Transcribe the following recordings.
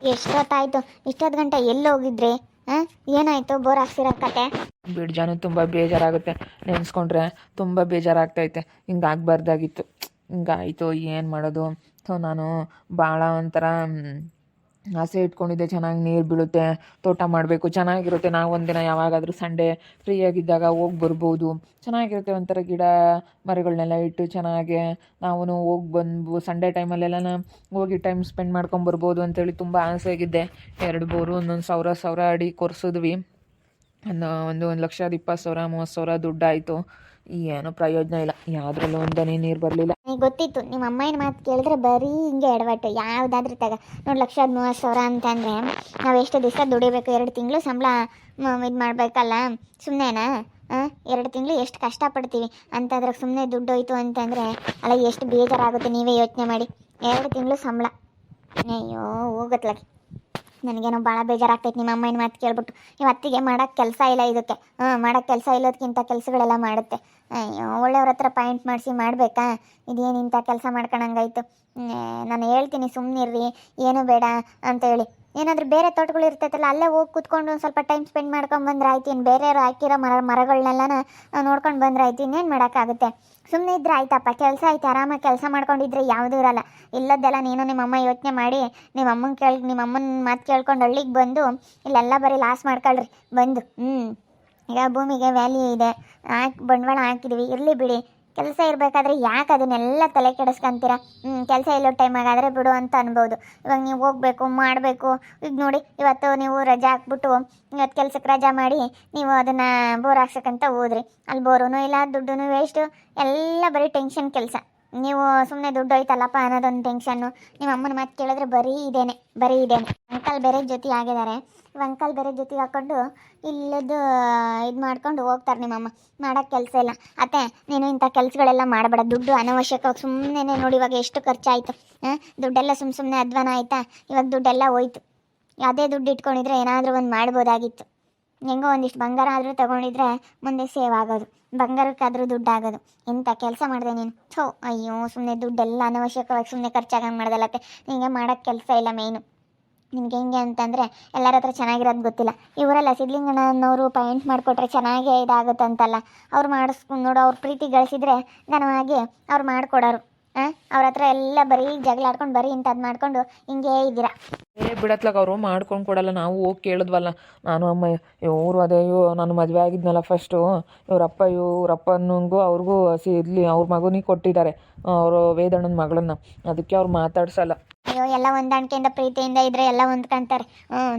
ಎಷ್ಟೊತ್ತಾಯ್ತು? ಇಷ್ಟೊತ್ತು ಗಂಟೆ ಎಲ್ಲಿ ಹೋಗಿದ್ರಿ? ಹಾಂ, ಏನಾಯ್ತು? ಬೋರ್ ಹಾಕ್ಸಿರೋ ಕತೆ. ಬಿಡ್ಜಾನು ತುಂಬ ಬೇಜಾರಾಗುತ್ತೆ, ನೆನೆಸ್ಕೊಂಡ್ರೆ ತುಂಬ ಬೇಜಾರಾಗ್ತೈತೆ. ಹಿಂಗಾಗಬಾರ್ದಾಗಿತ್ತು, ಹಿಂಗಾಯಿತು, ಏನು ಮಾಡೋದು. ಸೊ ನಾನು ಭಾಳ ಒಂಥರ ಆಸೆ ಇಟ್ಕೊಂಡಿದ್ದೆ, ಚೆನ್ನಾಗಿ ನೀರು ಬೀಳುತ್ತೆ, ತೋಟ ಮಾಡಬೇಕು, ಚೆನ್ನಾಗಿರುತ್ತೆ. ನಾವು ಒಂದಿನ ಯಾವಾಗಾದರೂ ಸಂಡೇ ಫ್ರೀಯಾಗಿದ್ದಾಗ ಹೋಗಿ ಬರ್ಬೋದು, ಚೆನ್ನಾಗಿರುತ್ತೆ. ಒಂಥರ ಗಿಡ ಮರಗಳನ್ನೆಲ್ಲ ಇಟ್ಟು ಚೆನ್ನಾಗೆ ನಾವು ಹೋಗಿ ಬಂದು ಸಂಡೇ ಟೈಮಲ್ಲೆಲ್ಲ ಹೋಗಿ ಟೈಮ್ ಸ್ಪೆಂಡ್ ಮಾಡ್ಕೊಂಬರ್ಬೋದು ಅಂತೇಳಿ ತುಂಬ ಆಸೆ ಆಗಿದ್ದೆ. 2 ಬೋರು ಒಂದೊಂದು ಸಾವಿರ ಅಡಿ ಕೊರೆಸಿದ್ವಿ. ಒಂದು 1,20,000 30,000 ದುಡ್ಡಾಯಿತು. ಏನೂ ಪ್ರಯೋಜನ ಇಲ್ಲ, ಯಾವುದ್ರಲ್ಲೂ ಒಂದನೇ ನೀರು ಬರಲಿಲ್ಲ. ನನಗೆ ಗೊತ್ತಿತ್ತು ನಿಮ್ಮ ಅಮ್ಮನ ಮಾತು ಕೇಳಿದ್ರೆ ಬರೀ ಹಿಂಗೆ ಎಡವಟ್ಟು ಯಾವುದಾದ್ರೂ ತಗ ನೋಡಿ. 1,30,000 ಅಂತಂದರೆ ನಾವು ಎಷ್ಟು ದಿವಸ ದುಡಿಬೇಕು? 2 ತಿಂಗಳು ಸಂಬಳ ಇದು ಮಾಡಬೇಕಲ್ಲ, ಸುಮ್ಮನೆನಾ? 2 ತಿಂಗಳು ಎಷ್ಟು ಕಷ್ಟಪಡ್ತೀವಿ ಅಂತಂದ್ರೆ ಸುಮ್ಮನೆ ದುಡ್ಡು ಹೋಯ್ತು ಅಂತಂದರೆ ಅಲ್ಲ, ಎಷ್ಟು ಬೇಜಾರಾಗುತ್ತೆ ನೀವೇ ಯೋಚನೆ ಮಾಡಿ. 2 ತಿಂಗಳು ಸಂಬಳ, ಅಯ್ಯೋ ಹೋಗತ್ಲಾಗಿ. ನನಗೇನೋ ಭಾಳ ಬೇಜಾರಾಗ್ತೈತೆ ನಿಮ್ಮ ಅಮ್ಮನ ಮಾತು ಕೇಳ್ಬಿಟ್ಟು. ನೀವು ಅತ್ತಿಗೆ ಮಾಡೋಕ್ಕೆ ಕೆಲಸ ಇಲ್ಲ ಇದಕ್ಕೆ. ಮಾಡೋಕ್ಕೆ ಕೆಲಸ ಇಲ್ಲೋದಕ್ಕಿಂತ ಕೆಲಸಗಳೆಲ್ಲ ಮಾಡುತ್ತೆ. ಅಯ್ಯೋ, ಒಳ್ಳೆಯವ್ರ ಹತ್ರ ಪಾಯಿಂಟ್ ಮಾಡಿಸಿ ಮಾಡಬೇಕಾ? ಇದೇನು ಇಂಥ ಕೆಲಸ ಮಾಡ್ಕೊಳಂಗಾಯ್ತು. ನಾನು ಹೇಳ್ತೀನಿ ಸುಮ್ಮನಿರ್ರಿ, ಏನೂ ಬೇಡ ಅಂತೇಳಿ. ಏನಾದರೂ ಬೇರೆ ತೋಟಗಳು ಇರ್ತೈತಲ್ಲ, ಅಲ್ಲೇ ಹೋಗಿ ಕೂತ್ಕೊಂಡು ಒಂದು ಸ್ವಲ್ಪ ಟೈಮ್ ಸ್ಪೆಂಡ್ ಮಾಡ್ಕೊಂಡು ಬಂದ್ರೆ ಆಯ್ತು. ಇನ್ನು ಬೇರೆಯವ್ರು ಹಾಕಿರೋ ಮರಗಳನ್ನೆಲ್ಲ ನೋಡ್ಕೊಂಡು ಬಂದ್ರೆ ಆಯ್ತು. ಇನ್ನೇನು ಮಾಡೋಕ್ಕಾಗುತ್ತೆ? ಸುಮ್ಮನೆ ಇದ್ರೆ ಆಯ್ತಪ್ಪ, ಕೆಲಸ ಆಯ್ತು, ಆರಾಮಾಗಿ ಕೆಲಸ ಮಾಡ್ಕೊಂಡಿದ್ರೆ ಯಾವುದೂ ಇರಲ್ಲ. ಇಲ್ಲದ್ದೆಲ್ಲ ನೀನು ನಿಮ್ಮಮ್ಮ ಯೋಚನೆ ಮಾಡಿ ನಿಮ್ಮಮ್ಮನ ಮಾತು ಕೇಳ್ಕೊಂಡು ಹಳ್ಳಿಗೆ ಬಂದು ಇಲ್ಲೆಲ್ಲ ಬರೀ ಲಾಸ್ ಮಾಡ್ಕೊಳ್ರಿ ಬಂದು. ಈಗ ಭೂಮಿಗೆ ವ್ಯಾಲ್ಯೂ ಇದೆ, ಬಂಡವಾಳ ಹಾಕಿದ್ದೀವಿ, ಇರಲಿ ಬಿಡಿ. ಕೆಲಸ ಇರಬೇಕಾದ್ರೆ ಯಾಕೆ ಅದನ್ನೆಲ್ಲ ತಲೆ ಕೆಡಿಸ್ಕೊಂತೀರ? ಕೆಲಸ ಇಲ್ಲೋ ಟೈಮಾಗಾದರೆ ಬಿಡು ಅಂತ ಅನ್ಬೋದು. ಇವಾಗ ನೀವು ಹೋಗಬೇಕು, ಮಾಡಬೇಕು. ಈಗ ನೋಡಿ, ಇವತ್ತು ನೀವು ರಜಾ ಹಾಕ್ಬಿಟ್ಟು ಇವತ್ತು ಕೆಲಸಕ್ಕೆ ರಜಾ ಮಾಡಿ ನೀವು ಅದನ್ನು ಬೋರ್ ಹಾಕ್ಸಕ್ಕಂತ ಹೋದ್ರಿ. ಅಲ್ಲಿ ಬೋರೂ ಇಲ್ಲ, ದುಡ್ಡು ವೇಸ್ಟು, ಎಲ್ಲ ಬರೀ ಟೆನ್ಷನ್ ಕೆಲಸ. ನೀವು ಸುಮ್ಮನೆ ದುಡ್ಡು ಹೋಯ್ತಲ್ಲಪ್ಪ ಅನ್ನೋದೊಂದು ಟೆನ್ಷನ್ನು. ನಿಮ್ಮ ಅಮ್ಮನ ಮಾತು ಕೇಳಿದ್ರೆ ಬರೀ ಇದೇನೆ. ಅಂಕಲ್ ಬೇರೆ ಜೊತೆ ಆಗಿದ್ದಾರೆ. ಅಂಕಲ್ ಬೇರೆ ಜೊತೆಗೆ ಹಾಕ್ಕೊಂಡು ಇಲ್ಲದು ಇದು ಮಾಡ್ಕೊಂಡು ಹೋಗ್ತಾರೆ ನಿಮ್ಮಮ್ಮ. ಮಾಡೋಕ್ಕೆ ಕೆಲಸ ಇಲ್ಲ. ಅತ್ತೆ, ನೀನು ಇಂಥ ಕೆಲಸಗಳೆಲ್ಲ ಮಾಡಬೇಡ. ದುಡ್ಡು ಅನವಶ್ಯಕವಾಗಿ ಸುಮ್ಮನೆ ನೋಡಿ ಇವಾಗ ಎಷ್ಟು ಖರ್ಚಾಯಿತು. ದುಡ್ಡೆಲ್ಲ ಸುಮ್ಮನೆ ಅಧ್ವಾನ ಆಯಿತಾ? ಇವಾಗ ದುಡ್ಡೆಲ್ಲ ಹೋಯ್ತು. ಅದೇ ದುಡ್ಡು ಇಟ್ಕೊಂಡಿದ್ರೆ ಏನಾದರೂ ಒಂದು ಮಾಡ್ಬೋದಾಗಿತ್ತು. ಹೆಂಗೋ ಒಂದಿಷ್ಟು ಬಂಗಾರ ಆದರೂ ತೊಗೊಂಡಿದ್ರೆ ಮುಂದೆ ಸೇವ್ ಆಗೋದು, ಬಂಗಾರಕ್ಕಾದರೂ ದುಡ್ಡು ಆಗೋದು. ಇಂಥ ಕೆಲಸ ಮಾಡಿದೆ ನೀನು. ಅಯ್ಯೋ, ಸುಮ್ಮನೆ ದುಡ್ಡೆಲ್ಲ ಅನವಶ್ಯಕವಾಗಿ ಸುಮ್ಮನೆ ಖರ್ಚಾಗಂಗೆ ಮಾಡ್ದಲ್ಲತ್ತೆ. ನಿನಗೆ ಮಾಡೋಕ್ಕೆ ಕೆಲಸ ಇಲ್ಲ. ಮೇಯ್ನು ನಿನಗೆ ಹೆಂಗೆ ಅಂತಂದರೆ ಎಲ್ಲರ ಹತ್ರ ಚೆನ್ನಾಗಿರೋದು ಗೊತ್ತಿಲ್ಲ. ಇವರೆಲ್ಲ ಸಿದ್ಲಿಂಗಣ್ಣನವರು ಪಾಯಿಂಟ್ ಮಾಡಿಕೊಟ್ರೆ ಚೆನ್ನಾಗೇ ಇದಾಗುತ್ತಂತಲ್ಲ. ಅವ್ರು ಮಾಡಿಸ್ಕೊಂಡು ನೋಡು, ಅವ್ರು ಪ್ರೀತಿ ಗಳಿಸಿದ್ರೆ ಘನವಾಗಿ ಅವ್ರು ಮಾಡಿಕೊಡೋರು. ಅವ್ರ ಹತ್ರ ಎಲ್ಲ ಬರೀ ಜಗಳ ಆಡ್ಕೊಂಡು ಬರೀ ಇಂಥದ್ದು ಮಾಡ್ಕೊಂಡು ಹಿಂಗೇ ಇದ್ದೀರಾ. ಬಿಡತ್ಲಾಗ ಅವರು ಮಾಡ್ಕೊಂಡು ಕೊಡಲ್ಲ. ನಾವು ಹೋಗಿ ಕೇಳಿದ್ವಲ್ಲ, ನಾನು ಅಮ್ಮ. ಇವರು ಅದೇ ನಾನು ಮದುವೆ ಆಗಿದ್ನಲ್ಲ ಫಸ್ಟು, ಇವ್ರಪ್ಪನಿಗೂ ಅವ್ರಿಗೂ ಇಲ್ಲಿ ಅವ್ರ ಮಗನಿಗೆ ಕೊಟ್ಟಿದ್ದಾರೆ, ಅವರು ವೇದಣ್ಣನ ಮಗಳನ್ನ. ಅದಕ್ಕೆ ಅವ್ರು ಮಾತಾಡ್ಸಲ್ಲ. ಅಯ್ಯೋ, ಎಲ್ಲ ಹೊಂದಾಣಿಕೆಯಿಂದ ಪ್ರೀತಿಯಿಂದ ಇದ್ರೆ ಎಲ್ಲ ಹೊಂದ್ಕೊಂತಾರೆ.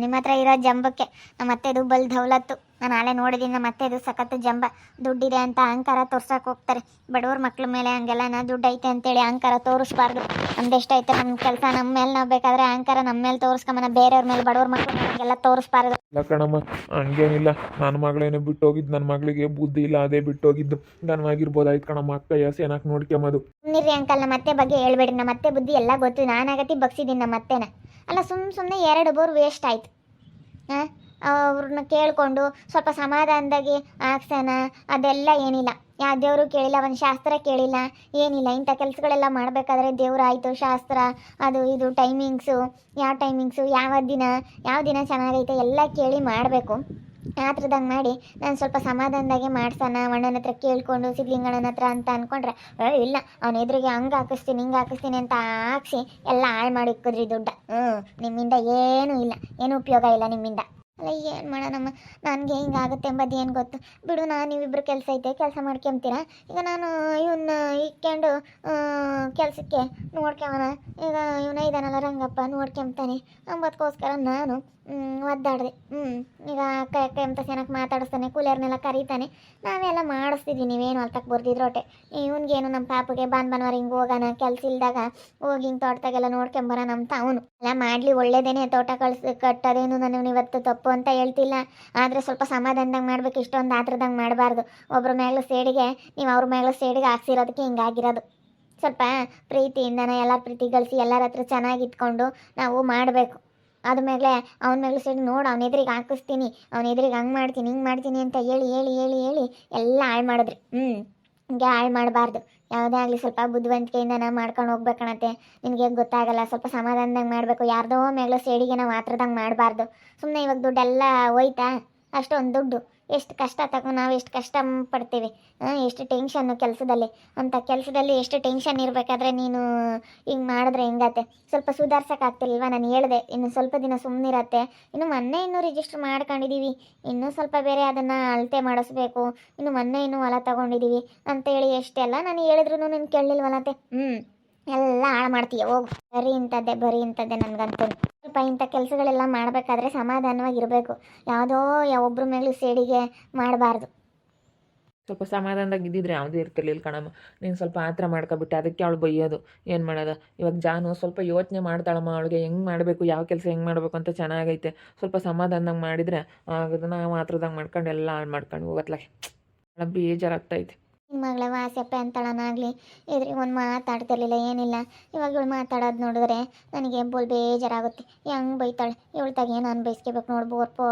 ನಿಮ್ಮ ಹತ್ರ ಇರೋ ಜಂಬಕ್ಕೆ ನಮ್ಮ ಅತ್ತೆದು ಬಲ್ ದೌಲತ್ತು. ನಾನು ನಾಳೆ ನೋಡಿದ್ದೀನಿ, ನಮ್ಮ ಅತ್ತೆದು ಸಖತ್ತು ಜಂಬ. ದುಡ್ಡಿದೆ ಅಂತ ಅಹಂಕಾರ ತೋರ್ಸಕ್ಕೆ ಹೋಗ್ತಾರೆ. ಬಡವ್ರ ಮಕ್ಳ ಮೇಲೆ ಹಂಗೆಲ್ಲ ದುಡ್ಡು ಐತೆ ಅಂತೇಳಿ ಅಹಂಕಾರ ತೋರಿಸ್ಬಾರ್ದು. ನಮ್ದೆಷ್ಟೈತೆ ನಮ್ಮ ಕೆಲಸ ನಮ್ಮ ಮೇಲೆ ನಾವು ಬೇಕಾದ್ರೆ ಅಹಂಕಾರ ನಮ್ಮ ಮೇಲೆ ತೋರಿಸ್ಕೊಂಬನ, ಬೇರೆಯವ್ರ ಮೇಲೆ ಬಡವ್ರ ಮಕ್ಳ ಮೇಲೆ ಹಂಗೆಲ್ಲ ತೋರಿಸ್ಬಾರ್ದು. ಇಲ್ಲ ಕಣಮ್ಮ, ಹಂಗೇನಿಲ್ಲ. ನನ್ನ ಮಗಳೇನೆ ಬಿಟ್ಟೋಗಿದ್ದು, ನನ್ನ ಮಗಳಿಗೆ ಬುದ್ಧಿ ಇಲ್ಲ, ಅದೇ ಬಿಟ್ಟೋಗಿದ್ದು. ಘನವಾಗಿರ್ಬೋದಾಯ್ತು ಕಣಮ್ಮ. ಅಕ್ಕ ಏನಕ್ಕೆ ನೋಡ್ಕೊಂಬದು. ಸುಮ್ಮನಿರಿ ಅಂಕಲ್, ನಮ್ಮ ಅತ್ತೆ ಬಗ್ಗೆ ಹೇಳ್ಬೇಡಿ. ನಮ್ಮ ಅತ್ತೆ ಬುದ್ಧಿ ಎಲ್ಲ ಗೊತ್ತು. ನಾನಾಗತಿ ಬಗ್ಸಿದ್ದೀನಿ ನಮ್ಮ ಅತ್ತೆನ. ಅಲ್ಲ, ಸುಮ್ಮನೆ 2 ಬೋರ್ ವೇಸ್ಟ್ ಆಯ್ತು. ಅವ್ರನ್ನ ಕೇಳಿಕೊಂಡು ಸ್ವಲ್ಪ ಸಮಾಧಾನದಾಗಿ ಹಾಕ್ಸೋಣ, ಅದೆಲ್ಲ ಏನಿಲ್ಲ. ಯಾವ ದೇವರು ಕೇಳಿಲ್ಲ, ಒಂದು ಶಾಸ್ತ್ರ ಕೇಳಿಲ್ಲ, ಏನಿಲ್ಲ. ಇಂಥ ಕೆಲಸಗಳೆಲ್ಲ ಮಾಡಬೇಕಾದ್ರೆ ದೇವ್ರಾಯಿತು, ಶಾಸ್ತ್ರ, ಅದು ಇದು ಟೈಮಿಂಗ್ಸು, ಯಾವ ದಿನ ಚೆನ್ನಾಗೈತೆ ಎಲ್ಲ ಕೇಳಿ ಮಾಡಬೇಕು. ಆ ಥರದಂಗೆ ಮಾಡಿ ನಾನು ಸ್ವಲ್ಪ ಸಮಾಧಾನದಾಗೆ ಮಾಡ್ಸೋಣ, ಅಣ್ಣನ ಹತ್ರ ಕೇಳಿಕೊಂಡು ಸಿದ್ಲಿಂಗಣ್ಣನ ಹತ್ರ ಅಂತ ಅಂದ್ಕೊಂಡ್ರೆ ಇಲ್ಲ, ಅವನ ಎದುರಿಗೆ ಹಂಗೆ ಹಾಕಿಸ್ತೀನಿ ಹಿಂಗೆ ಹಾಕಿಸ್ತೀನಿ ಅಂತ ಹಾಕ್ಸಿ ಎಲ್ಲ ಹಾಳು ಮಾಡಿ ಇಕ್ಕಿದ್ರಿ ದುಡ್ಡ. ನಿಮ್ಮಿಂದ ಏನೂ ಇಲ್ಲ, ಏನೂ ಉಪಯೋಗ ಇಲ್ಲ ನಿಮ್ಮಿಂದ. ಅಲ್ಲ, ಏನು ಮಾಡೋಣಮ್ಮ, ನನಗೆ ಹಿಂಗಾಗುತ್ತೆ ಎಂಬುದು ಏನು ಗೊತ್ತು ಬಿಡು. ನೀವಿಬ್ಬರು ಕೆಲಸ ಐತೆ, ಕೆಲಸ ಮಾಡ್ಕೊಂತೀರ. ಈಗ ನಾನು ಇವನ್ನ ಇಕ್ಕೊಂಡು ಕೆಲಸಕ್ಕೆ ನೋಡ್ಕೊಂಬನ. ಈಗ ಇವನ ಇದ್ದಾನಲ್ಲ ರಂಗಪ್ಪ, ನೋಡ್ಕೊಂತಾನೆ ಅಂಬದಕ್ಕೋಸ್ಕರ ನಾನು ಒದ್ದಾಡಿದೆ. ಈಗ ಅಕ್ಕ ಅಂತ ಚೆನ್ನಾಗಿ ಮಾತಾಡಿಸ್ತಾನೆ, ಕೂಲಿಯರ್ನೆಲ್ಲ ಕರೀತಾನೆ, ನಾವೆಲ್ಲ ಮಾಡಿಸ್ತಿದ್ವಿ. ನೀವೇನು ಅಲ್ತಕ್ಕೆ ಬರ್ದಿದ್ರೋಟೆ. ಇವನಿಗೇನು ನಮ್ಮ ಪಾಪಗೆ ಭಾನುವಾರ ಹಿಂಗೆ ಹೋಗೋಣ, ಕೆಲಸ ಇಲ್ದಾಗ ಹೋಗಿ ಹಿಂಗೆ ತೋಟದಾಗೆಲ್ಲ ನೋಡ್ಕೊಂಬರೋಣ ಅಂತ ಅವನು. ಎಲ್ಲ ಮಾಡಲಿ, ಒಳ್ಳೇದೇನೆ. ತೋಟ ಕಟ್ಟೋದೇನು ನಾನು ಇವತ್ತು ತಪ್ಪು ಅಂತ ಹೇಳ್ತಿಲ್ಲ. ಆದರೆ ಸ್ವಲ್ಪ ಸಮಾಧಾನದಂಗೆ ಮಾಡ್ಬೇಕು, ಇಷ್ಟೊಂದು ಆತ್ರದಂಗೆ ಮಾಡಬಾರ್ದು. ಒಬ್ಬರ ಮೇಲೂ ಸೇಡಿಗೆ, ನೀವು ಅವ್ರ ಮೇಲೂ ಸೇಡಿಗೆ ಹಾಕ್ಸಿರೋದಕ್ಕೆ ಹಿಂಗಾಗಿರೋದು. ಸ್ವಲ್ಪ ಪ್ರೀತಿಯಿಂದನೇ ಎಲ್ಲರ ಪ್ರೀತಿ ಗಳಿಸಿ ಎಲ್ಲರ ಹತ್ರ ಚೆನ್ನಾಗಿ ಇಟ್ಕೊಂಡು ನಾವು ಮಾಡಬೇಕು. ಆದಮೇಲೆ ಅವನ ಮೇಲೆ ಸೇರಿ ನೋಡು, ಅವನ ಎದುರಿಗೆ ಹಾಕಿಸ್ತೀನಿ, ಅವನ ಎದುರಿಗೆ ಹಂಗೆ ಮಾಡ್ತೀನಿ ಹಿಂಗೆ ಮಾಡ್ತೀನಿ ಅಂತ ಹೇಳಿ ಎಲ್ಲ ಹಾಳು ಮಾಡಿದ್ರಿ. ಹಿಂಗೆ ಹಾಳು ಮಾಡಬಾರ್ದು. ಯಾವುದೇ ಆಗಲಿ ಸ್ವಲ್ಪ ಬುದ್ಧಿವಂತಿಕೆಯಿಂದ ಮಾಡ್ಕೊಂಡು ಹೋಗ್ಬೇಕಣತ್ತೆ. ನಿನಗೆ ಗೊತ್ತಾಗಲ್ಲ, ಸ್ವಲ್ಪ ಸಮಾಧಾನದಂಗೆ ಮಾಡಬೇಕು. ಯಾರ್ದೋ ಮೇಲೋ ಸೇಡಿಗೆ ನಾವು ಆತ್ರದಂಗೆ ಮಾಡಬಾರ್ದು. ಸುಮ್ಮನೆ ಇವಾಗ ದುಡ್ಡೆಲ್ಲ ಹೋಯ್ತಾ, ಅಷ್ಟೊಂದು ದುಡ್ಡು ಎಷ್ಟು ಕಷ್ಟ ತಗೊಂಡು ನಾವು ಎಷ್ಟು ಕಷ್ಟ ಪಡ್ತೀವಿ, ಎಷ್ಟು ಟೆನ್ಷನ್ನು ಕೆಲಸದಲ್ಲಿ. ಅಂಥ ಕೆಲಸದಲ್ಲಿ ಎಷ್ಟು ಟೆನ್ಷನ್ ಇರಬೇಕಾದ್ರೆ ನೀನು ಹಿಂಗೆ ಮಾಡಿದ್ರೆ ಹೆಂಗತ್ತೆ? ಸ್ವಲ್ಪ ಸುಧಾರ್ಸೋಕ್ಕಾಗ್ತಿಲ್ವಾ? ನಾನು ಹೇಳಿದೆ ಇನ್ನು ಸ್ವಲ್ಪ ದಿನ ಸುಮ್ಮನಿರತ್ತೆ. ಇನ್ನು ಮೊನ್ನೆ ಇನ್ನೂ ರಿಜಿಸ್ಟ್ರ್ ಮಾಡ್ಕೊಂಡಿದ್ದೀವಿ, ಇನ್ನೂ ಸ್ವಲ್ಪ ಬೇರೆ ಅದನ್ನು ಅಳತೆ ಮಾಡಿಸ್ಬೇಕು. ಇನ್ನು ಮೊನ್ನೆ ಇನ್ನೂ ಹೊಲ ತೊಗೊಂಡಿದ್ದೀವಿ ಅಂತೇಳಿ ಎಷ್ಟೆಲ್ಲ ನಾನು ಹೇಳಿದ್ರು ನೀನು ಕೇಳಲಿಲ್ವಲ್ಲತ್ತೆ. ಎಲ್ಲ ಹಾಳು ಮಾಡ್ತೀಯ ಹೋಗು. ಬರೀ ಇಂಥದ್ದೇ ನನಗಂತೂ. ಸ್ವಲ್ಪ ಇಂಥ ಕೆಲಸಗಳೆಲ್ಲ ಮಾಡಬೇಕಾದ್ರೆ ಸಮಾಧಾನವಾಗಿರಬೇಕು. ಯಾವುದೋ ಒಬ್ಬರ ಮೇಲೂ ಸೇಡಿಗೆ ಮಾಡಬಾರ್ದು. ಸ್ವಲ್ಪ ಸಮಾಧಾನದಾಗ ಇದ್ದಿದ್ರೆ ಯಾವುದೇ ಇರ್ತಿರ್ಲಿಲ್ಲ ಕಣಮ್ಮ. ನೀನು ಸ್ವಲ್ಪ ಆತರ ಮಾಡ್ಕೊಬಿಟ್ಟೆ, ಅದಕ್ಕೆ ಅವಳು ಬೈಯೋದು. ಏನು ಮಾಡೋದು ಇವಾಗ? ಜಾನು ಸ್ವಲ್ಪ ಯೋಚನೆ ಮಾಡ್ತಾಳಮ್ಮ, ಅವಳಿಗೆ ಹೆಂಗೆ ಮಾಡಬೇಕು, ಯಾವ ಕೆಲಸ ಹೆಂಗೆ ಮಾಡಬೇಕು ಅಂತ ಚೆನ್ನಾಗೈತೆ. ಸ್ವಲ್ಪ ಸಮಾಧಾನದಾಗ ಮಾಡಿದರೆ ಅದನ್ನು ಮಾತ್ರದಂಗೆ ಮಾಡ್ಕೊಂಡು ಎಲ್ಲ ಹಾಳು ಮಾಡ್ಕೊಂಡು ಹೋಗತ್ಲಾಗೆ ಭಾಳ ಬೇಜಾರಾಗ್ತೈತೆ. ನಿಮ್ಮ ಮಗಳ ವಾಸ್ಯಪ್ಪೆ ಅಂತಳನಾಗಲಿ ಇದ್ರಿ ಒಂದು ಮಾತಾಡ್ತಿರ್ಲಿಲ್ಲ, ಏನಿಲ್ಲ. ಇವಾಗ ಇವಳು ಮಾತಾಡೋದು ನೋಡಿದ್ರೆ ನನಗೆ ಬೋಲ್ ಬೇಜಾರಾಗುತ್ತೆ. ಹೆಂಗೆ ಬೈತಾಳೆ ಇವಳ್ತಾಗೆ ನಾನು ಬೈಸ್ಕೋಬೇಕು ನೋಡಿ.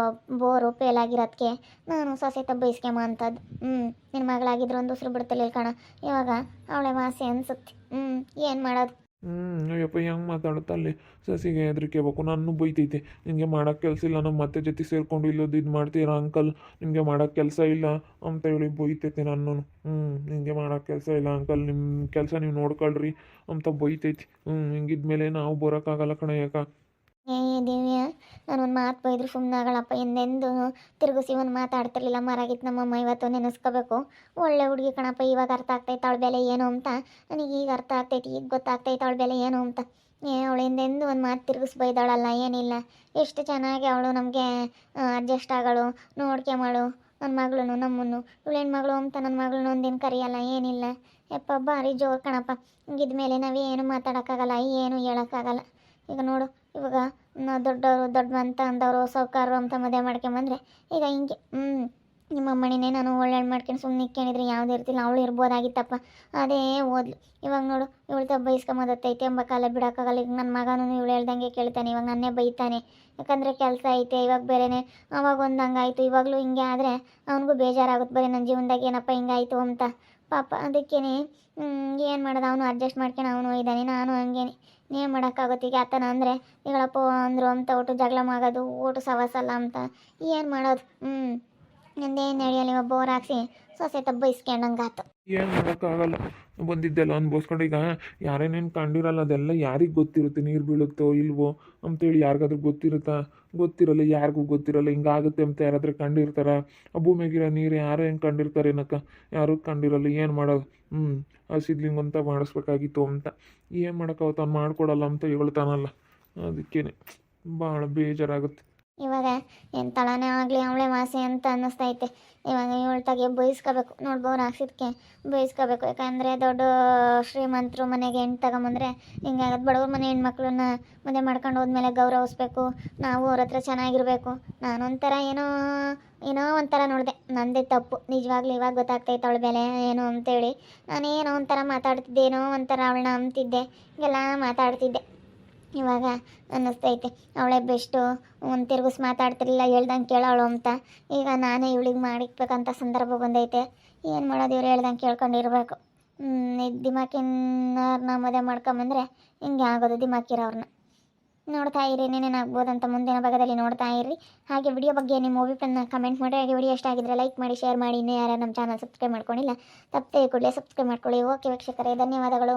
ಬೋರು ಫೇಲಾಗಿರೋದಕ್ಕೆ ನಾನು ಸೊಸೆ ಬೈಸ್ಕೊಂಬ ಅಂಥದ್ದು. ನಿನ್ನ ಮಗಳಾಗಿದ್ರು ಒಂದು ಉಸಿರು ಬಿಡ್ತಿರ್ಲಿಲ್ಲ ಕಣ. ಇವಾಗ ಅವಳೆ ವಾಸಿ ಅನ್ಸುತ್ತೆ. ಏನು ಮಾಡೋದು? ಅಯ್ಯಪ್ಪ ಹೆಂಗೆ ಮಾತಾಡುತ್ತಲ್ಲಿ ಸಸಿಗೆ ಹೆದರಿಕೆಬೇಕು. ನಾನು ಬೈತೈತೆ, ನಿನಗೆ ಮಾಡೋಕ್ಕೆ ಕೆಲಸ ಇಲ್ಲ, ನಮ್ಮ ಮತ್ತೆ ಜೊತೆ ಸೇರಿಕೊಂಡು ಇಲ್ಲೋದು ಇದು ಮಾಡ್ತೀರಾ ಅಂಕಲ್, ನಿಮಗೆ ಮಾಡೋಕ್ಕೆ ಕೆಲಸ ಇಲ್ಲ ಅಂತ ಹೇಳಿ ಬೈತೈತೆ ನಾನು. ನಿನಗೆ ಮಾಡೋಕ್ಕೆ ಕೆಲಸ ಇಲ್ಲ ಅಂಕಲ್, ನಿಮ್ಮ ಕೆಲಸ ನೀವು ನೋಡ್ಕೊಳ್ರಿ ಅಂತ ಬೈತೈತಿ. ಹಿಂಗಿದ್ಮೇಲೆ ನಾವು ಬರೋಕ್ಕಾಗಲ್ಲ ಕಣ. ಯಾಕ ದಿವ್ಯ, ನಾನೊಂದು ಮಾತು ಬೈದ್ರು ಸುಮ್ಮನಾಗಳಪ್ಪ. ಎಂದೆಂದು ತಿರುಗಿಸಿ ಒಂದು ಮಾತಾಡ್ತಿರ್ಲಿಲ್ಲ. ಮರಾಗಿತ್ತು ನಮ್ಮಮ್ಮ, ಇವತ್ತು ನೆನೆಸ್ಕೋಬೇಕು. ಒಳ್ಳೆ ಹುಡುಗಿ ಕಣಪ್ಪ. ಇವಾಗ ಅರ್ಥ ಆಗ್ತೈತೆ ಅವಳ ಬೆಲೆ ಏನು ಅಂತ. ನನಗೆ ಈಗ ಅರ್ಥ ಆಗ್ತೈತಿ, ಈಗ ಗೊತ್ತಾಗ್ತೈತೆ ಅವಳ ಬೆಲೆ ಏನು ಅಂತ. ಅವಳು ಎಂದೆಂದು ಒಂದು ಮಾತು ತಿರುಗಿಸಿ ಬೈದಾಳಲ್ಲ, ಏನಿಲ್ಲ. ಎಷ್ಟು ಚೆನ್ನಾಗಿ ಅವಳು ನಮಗೆ ಅಡ್ಜಸ್ಟ್ ಆಗಳು, ನೋಡ್ಕೊಂಬಳು. ನನ್ನ ಮಗಳು ನಮ್ಮನ್ನು ಇವಳು ಹೆಣ್ಮಗಳು ಅಂತ ನನ್ನ ಮಗಳನ್ನ ಒಂದಿನ ಕರೆಯಲ್ಲ, ಏನಿಲ್ಲ. ಯಪ್ಪ ಭಾರಿ ಜೋರು ಕಣಪ್ಪ. ಹಿಂಗಿದ್ಮೇಲೆ ನಾವೇನು ಮಾತಾಡೋಕ್ಕಾಗಲ್ಲ, ಏನು ಹೇಳೋಕ್ಕಾಗಲ್ಲ. ಈಗ ನೋಡು, ಇವಾಗ ನಾವು ದೊಡ್ಡವರು ಅಂತ ಅಂದವರು ಸಾವ್ಕಾರರು ಅಂತ ಮದುವೆ ಮಾಡ್ಕೊಂಬಂದ್ರೆ ಈಗ ಹಿಂಗೆ ನಿಮ್ಮ ಅಮ್ಮಣಿನೇ ನಾನು ಒಳ್ಳೆಯದು ಮಾಡ್ಕೊಂಡು ಸುಮ್ಮನೆ ನಿಕ್ಕೊಂಡಿದ್ರೆ ಯಾವುದೇ ಇರ್ತಿಲ್ಲ. ಅವಳು ಇರ್ಬೋದಾಗಿತ್ತಪ್ಪ, ಅದೇ ಓದ್ಲು. ಇವಾಗ ನೋಡು ಇವಳು ಬೈಸ್ಕೊಂಬದತ್ತೈತೆ ಎಂಬ ಕಾಲ ಬಿಡೋಕ್ಕಾಗಲ್ಲ. ಈಗ ನನ್ನ ಮಗನೂ ಇವಳು ಹೇಳ್ದಂಗೆ ಕೇಳ್ತಾನೆ, ಇವಾಗ ನನ್ನೇ ಬೈತಾನೆ. ಯಾಕಂದರೆ ಕೆಲಸ ಐತೆ ಇವಾಗ ಬೇರೆನೇ. ಅವಾಗ ಒಂದು ಹಂಗಾಯಿತು, ಇವಾಗಲೂ ಹಿಂಗೆ ಆದರೆ ಅವನಿಗೂ ಬೇಜಾರಾಗುತ್ತೆ. ಬರೀ ನನ್ನ ಜೀವನದಾಗ ಏನಪ್ಪ ಹಿಂಗಾಯಿತು ಅಂತ ಪಾಪ. ಅದಕ್ಕೇನೆ ಏನು ಮಾಡೋದು, ಅವನು ಅಡ್ಜಸ್ಟ್ ಮಾಡ್ಕೊಂಡು ಅವನು ಇದ್ದಾನೆ, ನಾನು ಹಂಗೇನೆ. ಏನು ಮಾಡೋಕ್ಕಾಗುತ್ತೆ? ಈಗ ಆತನ ಅಂದರೆ ಈಗಳಪ್ಪ ಅಂದರು ಅಂತ ಒಟ್ಟು ಜಗಳ ಮಾಡೋದು, ಓಟು ಸವಾಸಲ್ಲ ಅಂತ ಏನು ಮಾಡೋದು? ನಂದೇನು ನಡೆಯಲ್ಲ. ಇವಾಗ ಬೋರ್ ಹಾಕ್ಸಿ ಸೊಸೆ ಬೈಸ್ಕೊಂಡಂಗಾತು. ಏನು ಮಾಡೋಕ್ಕಾಗಲ್ಲ, ಬಂದಿದ್ದೆಲ್ಲ ಅನ್ಭವಿಸ್ಕೊಂಡು. ಈಗ ಯಾರೇನೇನು ಕಂಡಿರಲ್ಲ ಅದೆಲ್ಲ ಯಾರಿಗೆ ಗೊತ್ತಿರುತ್ತೆ, ನೀರು ಬೀಳುತ್ತೋ ಇಲ್ವೋ ಅಂತೇಳಿ ಯಾರಿಗಾದ್ರೂ ಗೊತ್ತಿರಲ್ಲ, ಯಾರಿಗೂ ಗೊತ್ತಿರಲ್ಲ. ಹಿಂಗಾಗುತ್ತೆ ಅಂತ ಯಾರಾದ್ರೂ ಕಂಡಿರ್ತಾರ? ಭೂಮಿಗಿರೋ ನೀರು ಯಾರು ಹೆಂಗೆ ಕಂಡಿರ್ತಾರೆ ಏನಕ್ಕ? ಯಾರೂ ಕಂಡಿರಲ್ಲ. ಏನು ಮಾಡೋದು? ಹಸಿದ್ಲಿಂಗ್ ಅಂತ ಮಾಡಿಸ್ಬೇಕಾಗಿತ್ತು ಅಂತ ಏನು ಮಾಡೋಕ್ಕಾಗುತ್ತೆ? ಅವ್ನು ಮಾಡ್ಕೊಡಲ್ಲ ಅಂತ ಹೇಳ್ತಾನಲ್ಲ, ಅದಕ್ಕೇನೆ ಭಾಳ ಬೇಜಾರಾಗುತ್ತೆ. ಇವಾಗ ಎಂತಳನೇ ಆಗಲಿ ಅವಳೆ ವಾಸಿ ಅಂತ ಅನ್ನಿಸ್ತೈತೆ. ಇವಾಗ ಇವಳ್ತಾಗೆ ಬೈಸ್ಕೋಬೇಕು. ನೋಡ್ಬೋರು ಹಾಕ್ಸಿದ್ಕೆ ಬೈಸ್ಕೋಬೇಕು. ಯಾಕಂದರೆ ದೊಡ್ಡ ಶ್ರೀಮಂತರು ಮನೆಗೆ ಹೆಣ್ಣು ತಗೊಂಬಂದರೆ ಹಿಂಗಾಗತ್ತೆ. ಬಡವ್ರ ಮನೆ ಹೆಣ್ಮಕ್ಳನ್ನ ಮದುವೆ ಮಾಡ್ಕೊಂಡು ಹೋದ್ಮೇಲೆ ಗೌರವಿಸ್ಬೇಕು. ನಾವು ಅವ್ರ ಹತ್ರ ಚೆನ್ನಾಗಿರಬೇಕು. ನಾನೊಂಥರ ಏನೋ ಒಂಥರ ನೋಡಿದೆ, ನನ್ನದೇ ತಪ್ಪು ನಿಜವಾಗ್ಲೂ. ಇವಾಗ ಗೊತ್ತಾಗ್ತೈತೆ ಅವಳ ಬೆಲೆ ಏನು ಅಂತೇಳಿ. ನಾನೇನೋ ಒಂಥರ ಮಾತಾಡ್ತಿದ್ದೆ, ಒಂಥರ ಅವಳನ್ನ ಅಂತಿದ್ದೆ, ಹಿಂಗೆಲ್ಲ ಮಾತಾಡ್ತಿದ್ದೆ. ಇವಾಗ ಅನ್ನಿಸ್ತೈತೆ ಅವಳೇ ಬೆಸ್ಟು. ಒಂದು ತಿರುಗಿಸ್ ಮಾತಾಡ್ತಿರ್ಲಿಲ್ಲ, ಹೇಳ್ದಂಗೆ ಕೇಳೋಳು ಅಂತ. ಈಗ ನಾನೇ ಇವಳಿಗೆ ಮಾಡಿಕ್ಬೇಕಂತ ಸಂದರ್ಭ ಬಂದೈತೆ. ಏನು ಮಾಡೋದು? ಇವ್ರು ಹೇಳ್ದಂಗೆ ಕೇಳ್ಕೊಂಡಿರ್ಬೇಕು. ದಿಮಾಕಿನವ್ರನ್ನ ಮದುವೆ ಮಾಡ್ಕೊಂಬಂದ್ರೆ ಹಿಂಗೆ ಆಗೋದು. ದಿಮಾಕಿರೋರನ್ನ ನೋಡ್ತಾ ಇರಿ, ಏನೇನಾಗ್ಬೋದಂತ ಮುಂದಿನ ಭಾಗದಲ್ಲಿ ನೋಡ್ತಾ ಇರಿ. ಹಾಗೆ ವಿಡಿಯೋ ಬಗ್ಗೆ ನಿಮ್ಮ ಅಭಿಪ್ರಾಯನ ಕಮೆಂಟ್ ಮಾಡಿ. ಹಾಗೆ ವಿಡಿಯೋ ಇಷ್ಟ ಆಗಿದ್ರೆ ಲೈಕ್ ಮಾಡಿ, ಶೇರ್ ಮಾಡಿ. ಇನ್ನೂ ಯಾರು ನಮ್ಮ ಚಾನಲ್ ಸಬ್ಸ್ಕ್ರೈಬ್ ಮಾಡ್ಕೊಂಡಿಲ್ಲ ತಪ್ಪದೆ ಕೂಡಲೇ ಸಬ್ಸ್ಕ್ರೈಬ್ ಮಾಡ್ಕೊಳ್ಳಿ. ಓಕೆ ವೀಕ್ಷಕರೇ, ಧನ್ಯವಾದಗಳು.